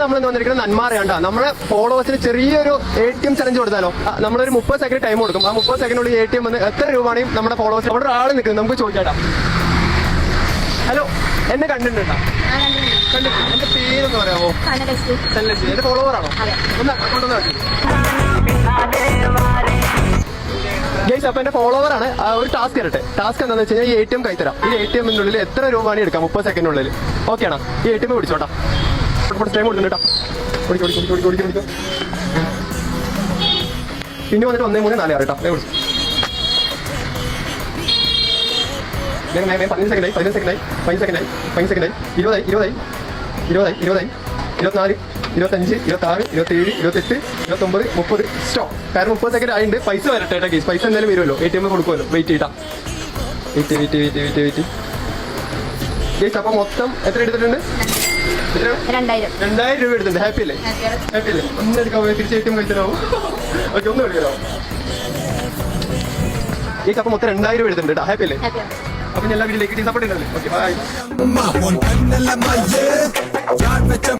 നമ്മൾ വന്നിരിക്കുന്നത് നന്മാറയാണ്ടാ. നമ്മുടെ ഫോളോവേഴ്സിന് ചെറിയൊരു ATM ചലഞ്ച് കൊടുത്താലോ? നമ്മളൊരു 30 സെക്കൻഡ് ടൈം കൊടുക്കും. ആ 30 സെക്കൻഡിനുള്ളിൽ ATM വന്ന് എത്ര രൂപയാണെങ്കിൽ നമ്മുടെ ഫോളോവേഴ്സ് അവിടെ ഒരാൾ നിൽക്കുന്നത് നമുക്ക് ചോദിക്കാട്ടാ. ഹലോ, എന്നെ കണ്ടിട്ടുണ്ടോ? കണ്ടിട്ടുണ്ട്. എന്റെ പേരെന്ന് പറയാമോ? സല്ലക്ഷി. എന്റെ ഫോളോവർ ആണോ? ഒന്ന് കൊണ്ടുവന്ന് കാണിച്ചു. ഗൈസ്, അപ്പൊ എന്റെ ഫോളോവർ ആണ്. ഒരു ടാസ്ക് തരട്ടെ. ടാസ്ക് എന്താണെന്ന് വെച്ച് കഴിഞ്ഞാൽ ഈ ATM കൈത്തരാം. ഈ ATM-നുള്ളിൽ എത്ര രൂപയാണ് എടുക്കാം 30 സെക്കൻഡിനുള്ളിൽ. ഓക്കെ ആണോ? ഈ ATM പിടിച്ചോട്ടാ. ടൈം കൊടുക്കുന്നുണ്ട് കേട്ടോ. പിന്നെ വന്നിട്ട് 1 3 4 6 കേട്ടോ. വിളിച്ചു 15 സെക്കൻഡായി 15 സെക്കൻഡായി 5 സെക്കൻഡായി 5 സെക്കൻഡായി 20 20 20 20 24 25 26 27 28 29 30 സ്റ്റോപ്പ്. കാരണം 30 സെക്കൻഡ് ആയിട്ടുണ്ട്. പൈസ വരട്ടെ കേട്ടോ ഗൈസ്. പൈസ എന്തായാലും വരുമല്ലോ. ATM കൊടുക്കുമല്ലോ. വെയിറ്റ് ചെയ്താ. Wait guys. അപ്പൊ മൊത്തം എത്ര എടുത്തിട്ടുണ്ട്? 2000 രൂപ എടുത്തിട്ടുണ്ട്. ഹാപ്പി അല്ലേ? ഒന്ന് എടുക്കാൻ തിരിച്ച് ATM കഴിച്ചാലാവും. ഓക്കെ, ഒന്ന് എടുക്കാമോ ഗൈസ്? അപ്പൊ മൊത്തം 2000 രൂപ എടുത്തിട്ടുണ്ട് കേട്ടോ. ഹാപ്പി അല്ലേ? അപ്പൊ എല്ലാ വീഡിയോയിലേക്ക് സപ്പോർട്ട് ചെയ്യുന്നല്ലേ? Okay, by.